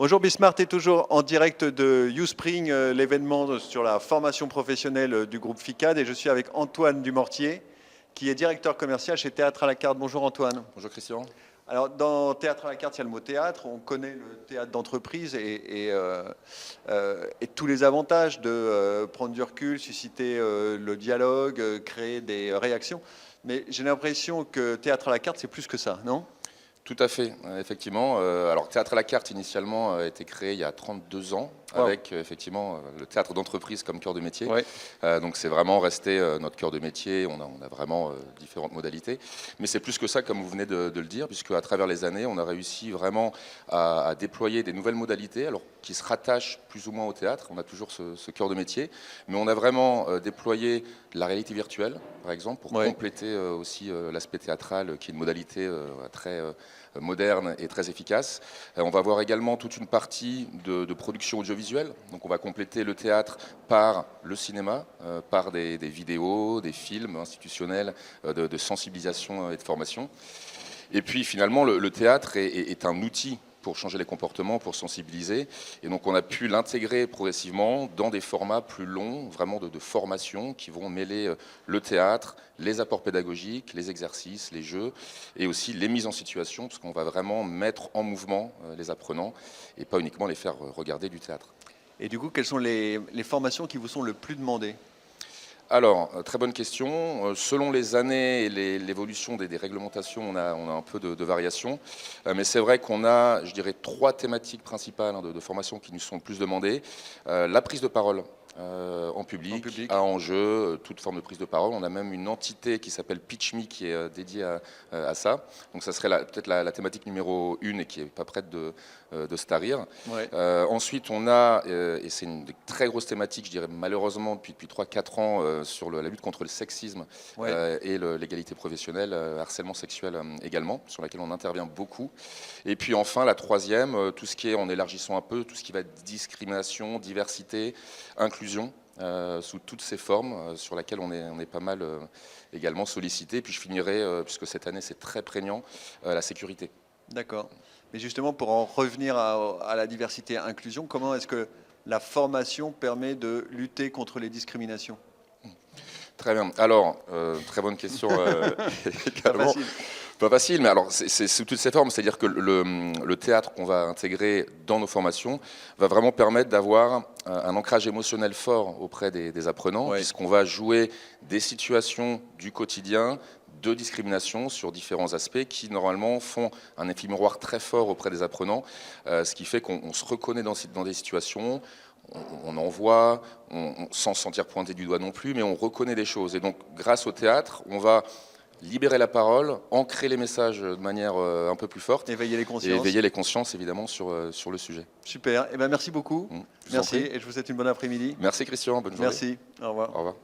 Bonjour Bismart est toujours en direct de YouSpring, l'événement sur la formation professionnelle du groupe FICAD, et je suis avec Antoine Dumortier, qui est directeur commercial chez Théâtre à la carte. Bonjour Antoine. Bonjour Christian. Alors dans Théâtre à la carte, il y a le mot théâtre, on connaît le théâtre d'entreprise et tous les avantages de prendre du recul, susciter le dialogue, créer des réactions. Mais j'ai l'impression que Théâtre à la carte, c'est plus que ça, non ? Tout à fait, effectivement. Alors, Théâtre à la carte, initialement, a été créé il y a 32 ans, Wow. avec effectivement le théâtre d'entreprise comme cœur de métier. Ouais. Donc, c'est vraiment resté notre cœur de métier. On a vraiment différentes modalités. Mais c'est plus que ça, comme vous venez de le dire, puisque à travers les années, on a réussi vraiment à déployer des nouvelles modalités, alors qui se rattachent plus ou moins au théâtre. On a toujours ce cœur de métier. Mais on a vraiment déployé la réalité virtuelle, par exemple, pour compléter aussi l'aspect théâtral, qui est une modalité très moderne et très efficace. On va voir également toute une partie de production audiovisuelle. Donc on va compléter le théâtre par le cinéma, par des vidéos, des films institutionnels de sensibilisation et de formation. Et puis finalement, le théâtre est un outil pour changer les comportements, pour sensibiliser. Et donc on a pu l'intégrer progressivement dans des formats plus longs, vraiment de formation, qui vont mêler le théâtre, les apports pédagogiques, les exercices, les jeux, et aussi les mises en situation, parce qu'on va vraiment mettre en mouvement les apprenants, et pas uniquement les faire regarder du théâtre. Et du coup, quelles sont les formations qui vous sont le plus demandées ? Alors, très bonne question. Selon les années et l'évolution des réglementations, on a un peu de variation. Mais c'est vrai qu'on a, je dirais, 3 thématiques principales de formation qui nous sont le plus demandées. La prise de parole en public, à enjeu, toute forme de prise de parole. On a même une entité qui s'appelle PitchMe qui est dédiée à ça. Donc ça serait peut-être la thématique numéro 1 et qui n'est pas prête de se tarir. Ouais. Ensuite, on a, et c'est une des très grosses thématiques, je dirais malheureusement depuis 3-4 ans, sur la lutte contre le sexisme et l'égalité professionnelle, harcèlement sexuel également, sur laquelle on intervient beaucoup. Et puis enfin, la troisième, tout ce qui est, en élargissant un peu, tout ce qui va être discrimination, diversité, inclusion, sous toutes ces formes, sur laquelle on est pas mal également sollicité. Puis je finirai, puisque cette année c'est très prégnant, la sécurité. D'accord. Mais justement, pour en revenir à la diversité et inclusion, comment est-ce que la formation permet de lutter contre les discriminations ? Très bien. Alors, très bonne question également. Pas facile, mais alors c'est sous toutes ces formes, c'est-à-dire que le théâtre qu'on va intégrer dans nos formations va vraiment permettre d'avoir un ancrage émotionnel fort auprès des apprenants, puisqu'on va jouer des situations du quotidien de discrimination sur différents aspects qui normalement font un effet miroir très fort auprès des apprenants, ce qui fait qu'on se reconnaît dans des situations. On en voit, sans se sentir pointé du doigt non plus, mais on reconnaît des choses. Et donc, grâce au théâtre, on va libérer la parole, ancrer les messages de manière un peu plus forte. Éveiller les consciences. Et éveiller les consciences, évidemment, sur le sujet. Super. Eh bien, merci beaucoup. Merci. Et je vous souhaite une bonne après-midi. Merci Christian, bonne journée. Merci. Au revoir. Au revoir.